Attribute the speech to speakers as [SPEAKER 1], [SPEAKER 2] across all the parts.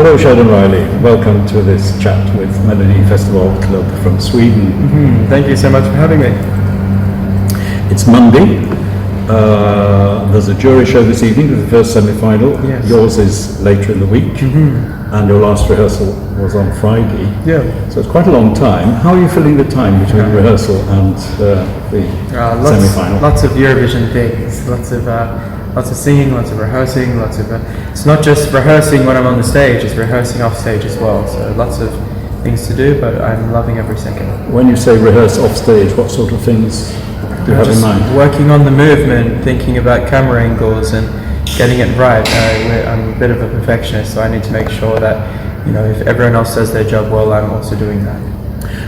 [SPEAKER 1] Hello, Sheldon Riley. Welcome to this chat with Melody Festival Club from Sweden.
[SPEAKER 2] Thank you so much for having me.
[SPEAKER 1] It's Monday. There's a jury show this evening for the first semi-final.
[SPEAKER 2] Yes.
[SPEAKER 1] Yours is later in the week, and your last rehearsal was on Friday.
[SPEAKER 2] Yeah.
[SPEAKER 1] So it's quite a long time. How are you filling the time between rehearsal and the semi-final?
[SPEAKER 2] Lots of Eurovision things. Lots of singing, lots of rehearsing, it's not just rehearsing when I'm on the stage, it's rehearsing off stage as well. So lots of things to do, but I'm loving every second.
[SPEAKER 1] When you say rehearse off stage, what sort of things do you have in mind?
[SPEAKER 2] Working on the movement, thinking about camera angles and getting it right. I'm a bit of a perfectionist, so I need to make sure that, if everyone else does their job well, I'm also doing that.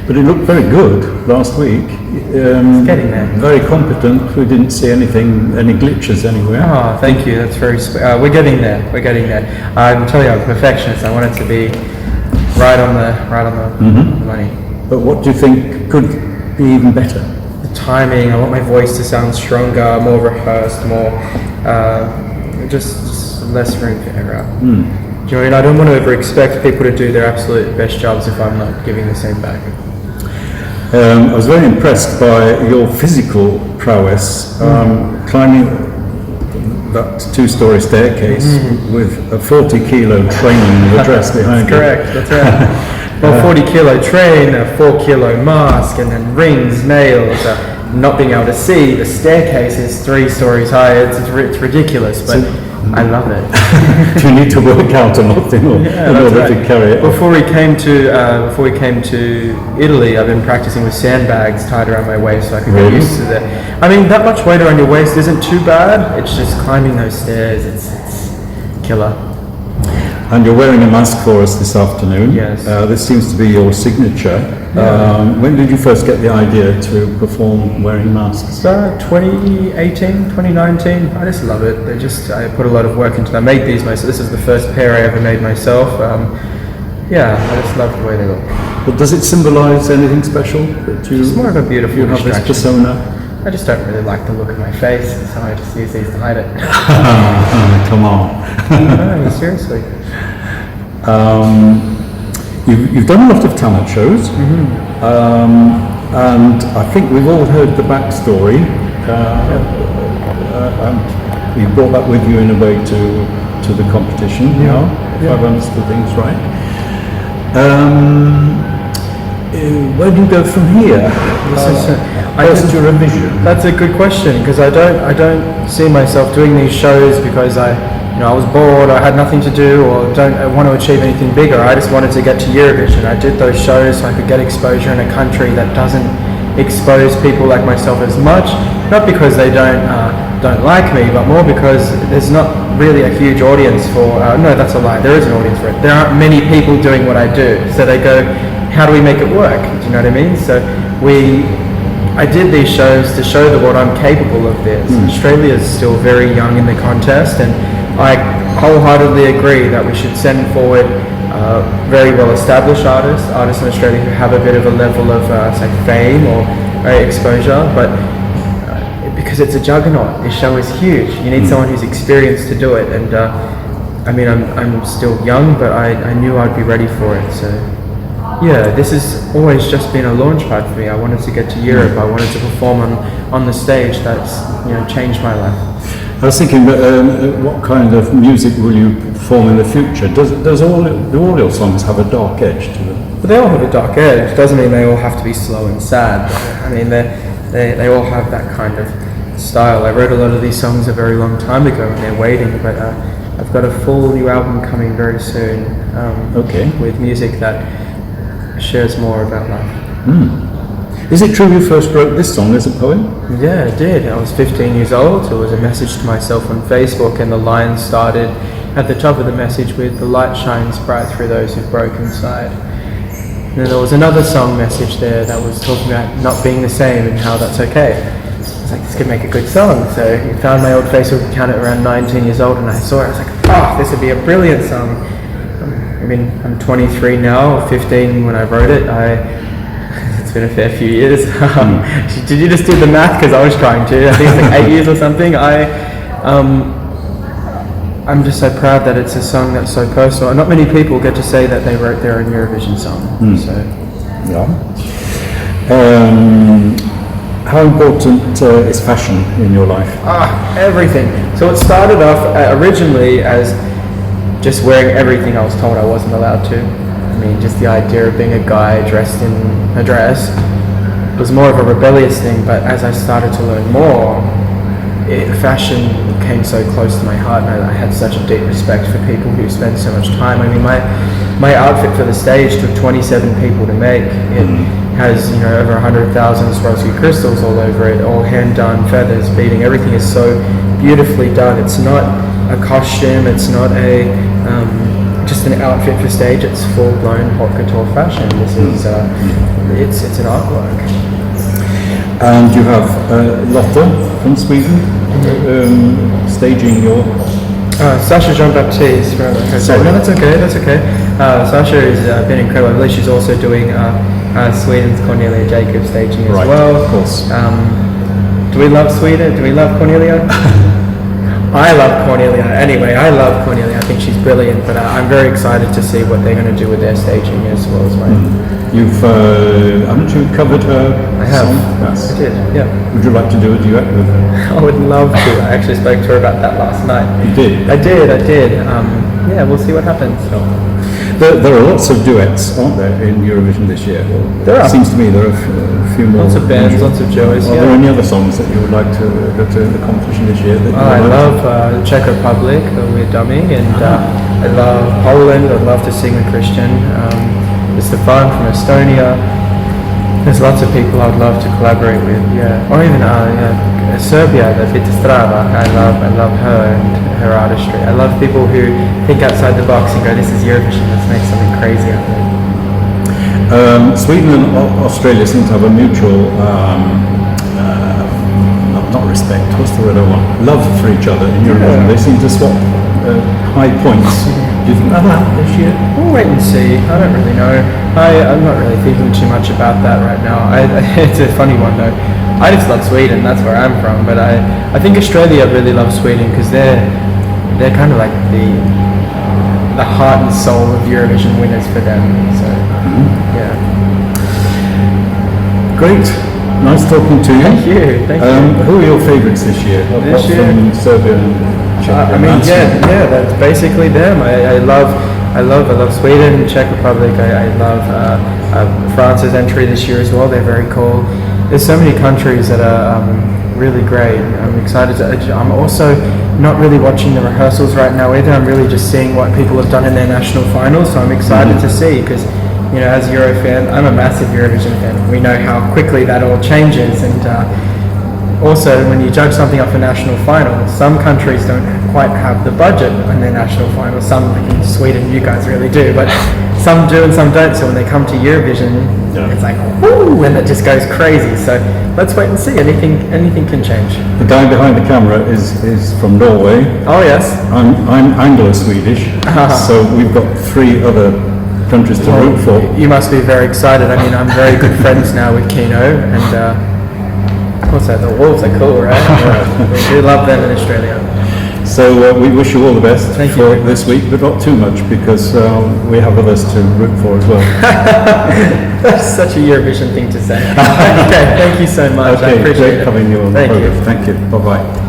[SPEAKER 1] But it looked very good last week.
[SPEAKER 2] It's getting there.
[SPEAKER 1] Very competent. We didn't see any glitches anywhere.
[SPEAKER 2] Oh, thank you. That's very we're getting there. I'm telling you, I'm a perfectionist. I want it to be right on the money.
[SPEAKER 1] But what do you think could be even better?
[SPEAKER 2] The timing. I want my voice to sound stronger, more rehearsed, more just less room for error. Do you know what I mean? I don't want to ever expect people to do their absolute best jobs if I'm not giving the same back.
[SPEAKER 1] I was very impressed by your physical prowess, climbing that two-story staircase with a 40-kilo train in the dress behind you.
[SPEAKER 2] Correct, that's right. Well, 40-kilo train, a 4-kilo mask, and then rings, nails, not being able to see. The staircase is 3 stories high. It's ridiculous, but I love it.
[SPEAKER 1] Do you need to work out a lot in order to carry it?
[SPEAKER 2] Before we came to Italy, I've been practicing with sandbags tied around my waist so I could get used to that. I mean, that much weight around your waist isn't too bad. It's just climbing those stairs. It's killer.
[SPEAKER 1] And you're wearing a mask for us this afternoon.
[SPEAKER 2] Yes.
[SPEAKER 1] This seems to be your signature. When did you first get the idea to perform wearing masks?
[SPEAKER 2] 2018, 2019. I just love it. I put a lot of work into them. I made these myself. This is the first pair I ever made myself. I just love the way they look.
[SPEAKER 1] But does it symbolise anything special?
[SPEAKER 2] It's more of a beautiful
[SPEAKER 1] you have this persona?
[SPEAKER 2] I just don't really like the look of my face, so I just use these to hide it.
[SPEAKER 1] Come on.
[SPEAKER 2] No, seriously.
[SPEAKER 1] You've done a lot of talent shows, and I think we've all heard the backstory. And you brought that with you in a way to the competition, if I've understood things right. Where do you go from here? Eurovision.
[SPEAKER 2] That's a good question, because I don't see myself doing these shows because I was bored, I had nothing to do, or I want to achieve anything bigger. I just wanted to get to Eurovision. I did those shows so I could get exposure in a country that doesn't expose people like myself as much. Not because they don't like me, but more because there's not really a huge audience for. No, that's a lie. There is an audience for it. There aren't many people doing what I do, so they go, how do we make it work? Do you know what I mean? So I did these shows to show the world I'm capable of this. Australia is still very young in the contest, and I wholeheartedly agree that we should send forward very well-established artists in Australia who have a bit of a level of say fame or exposure, but because it's a juggernaut, this show is huge. You need someone who's experienced to do it, and I'm still young, but I knew I'd be ready for it. So this has always just been a launch pad for me. I wanted to get to Europe. I wanted to perform on the stage. That's changed my life.
[SPEAKER 1] I was thinking, what kind of music will you perform in the future? Do all your songs have a dark edge to them?
[SPEAKER 2] But they all have a dark edge. Doesn't mean they all have to be slow and sad. I mean, they all have that kind of style. I wrote a lot of these songs a very long time ago, and they're waiting. But I've got a full new album coming very soon. With music that shares more about life.
[SPEAKER 1] Is it true you first wrote this song as a poem?
[SPEAKER 2] Yeah, I did. I was 15 years old. It was a message to myself on Facebook, and the line started at the top of the message with "The light shines bright through those who broke inside." And then there was another song message there that was talking about not being the same and how that's okay. I was like, this could make a good song. So I found my old Facebook account at around 19 years old, and I saw it. I was like, this would be a brilliant song. I'm 23 now, 15 when I wrote it. It's been a fair few years. Did you just do the math? Because I was trying to. I think it's like 8 years or something. I'm just so proud that it's a song that's so personal. And not many people get to say that they wrote their own Eurovision song. So,
[SPEAKER 1] Yeah. How important is fashion in your life?
[SPEAKER 2] Everything. So it started off originally as just wearing everything I was told I wasn't allowed to. I mean, just the idea of being a guy dressed in a dress was more of a rebellious thing. But as I started to learn more, fashion came so close to my heart, and I had such a deep respect for people who spend so much time. I mean, my outfit for the stage took 27 people to make. It has, you know, over 100,000 Swarovski crystals all over it, all hand done, feathers, beading. Everything is so beautifully done. It's not a costume. It's not a just an outfit for stage. It's full blown haute couture fashion. This is it's an artwork.
[SPEAKER 1] And you have Lotta from Sweden staging your...
[SPEAKER 2] Sasha Jean-Baptiste.
[SPEAKER 1] Sorry.
[SPEAKER 2] No, that's okay. That's okay. Sasha has been incredible. I believe she's also doing Sweden's Cornelia Jacobs staging as well.
[SPEAKER 1] Of course.
[SPEAKER 2] Do we love Sweden? Do we love Cornelia? I love Cornelia. Anyway, I love Cornelia. I think she's brilliant, but I'm very excited to see what they're going to do with their staging as well as mine.
[SPEAKER 1] You've haven't you covered her
[SPEAKER 2] I have.
[SPEAKER 1] song? Yes.
[SPEAKER 2] I did. Yeah.
[SPEAKER 1] Would you like to do a duet with her?
[SPEAKER 2] I would love to. I actually spoke to her about that last night.
[SPEAKER 1] You did?
[SPEAKER 2] I did. Yeah, we'll see what happens.
[SPEAKER 1] There are lots of duets, aren't there, in Eurovision this year?
[SPEAKER 2] There are.
[SPEAKER 1] It seems to me there are a few more.
[SPEAKER 2] Lots of bands, lots of joys.
[SPEAKER 1] Are there any other songs that you would like to go to the competition this year? That you
[SPEAKER 2] I
[SPEAKER 1] would like
[SPEAKER 2] love Czech Republic with Dummy, and I love Poland. I'd love to sing with Christian. Stefan from Estonia. There's lots of people I'd love to collaborate with. Yeah, or even Serbia, the Vita Strava. I love her and her artistry. I love people who think outside the box and go, "This is Eurovision. Let's make something crazy out of it."
[SPEAKER 1] Sweden and Australia seem to have a mutual, not respect, what's the word I want? Love for each other in Eurovision. They seem to swap high points. Do you think that'll happen this year?
[SPEAKER 2] We'll wait and see. I don't really know. I'm not really thinking too much about that right now. It's a funny one though. I just love Sweden. That's where I'm from. But I think Australia really loves Sweden because they're kind of like the heart and soul of Eurovision winners for them. So yeah.
[SPEAKER 1] Great. Nice talking to you.
[SPEAKER 2] Thank you. Thank you.
[SPEAKER 1] Who are your favourites this year?
[SPEAKER 2] This year?
[SPEAKER 1] From Serbia and Czech.
[SPEAKER 2] I mean, yeah, that's basically them. I love Sweden, Czech Republic. I love France's entry this year as well. They're very cool. There's so many countries that are really great. I'm excited to. I'm also not really watching the rehearsals right now either. I'm really just seeing what people have done in their national finals. So I'm excited to see because, you know, as a Euro fan, I'm a massive Eurovision fan. We know how quickly that all changes, and also when you judge something off a national final, some countries don't quite have the budget on their national final. Some, like in Sweden, you guys really do, but some do and some don't. So when they come to Eurovision, it's like whoo, and it just goes crazy. So let's wait and see. Anything can change.
[SPEAKER 1] The guy behind the camera is from Norway.
[SPEAKER 2] Oh yes.
[SPEAKER 1] I'm Anglo-Swedish, so we've got 3 other countries to root for.
[SPEAKER 2] You must be very excited. I mean, I'm very good friends now with Kino, and also the Wolves are cool, right? We do love them in Australia.
[SPEAKER 1] So we wish you all the best
[SPEAKER 2] Thank you
[SPEAKER 1] for
[SPEAKER 2] very
[SPEAKER 1] this week, but not too much because we have others to root for as well.
[SPEAKER 2] That's such a Eurovision thing to say. Okay, thank you so much. I
[SPEAKER 1] Okay,
[SPEAKER 2] appreciate
[SPEAKER 1] great
[SPEAKER 2] it.
[SPEAKER 1] having you on the
[SPEAKER 2] Thank you.
[SPEAKER 1] program. Thank you. Bye-bye.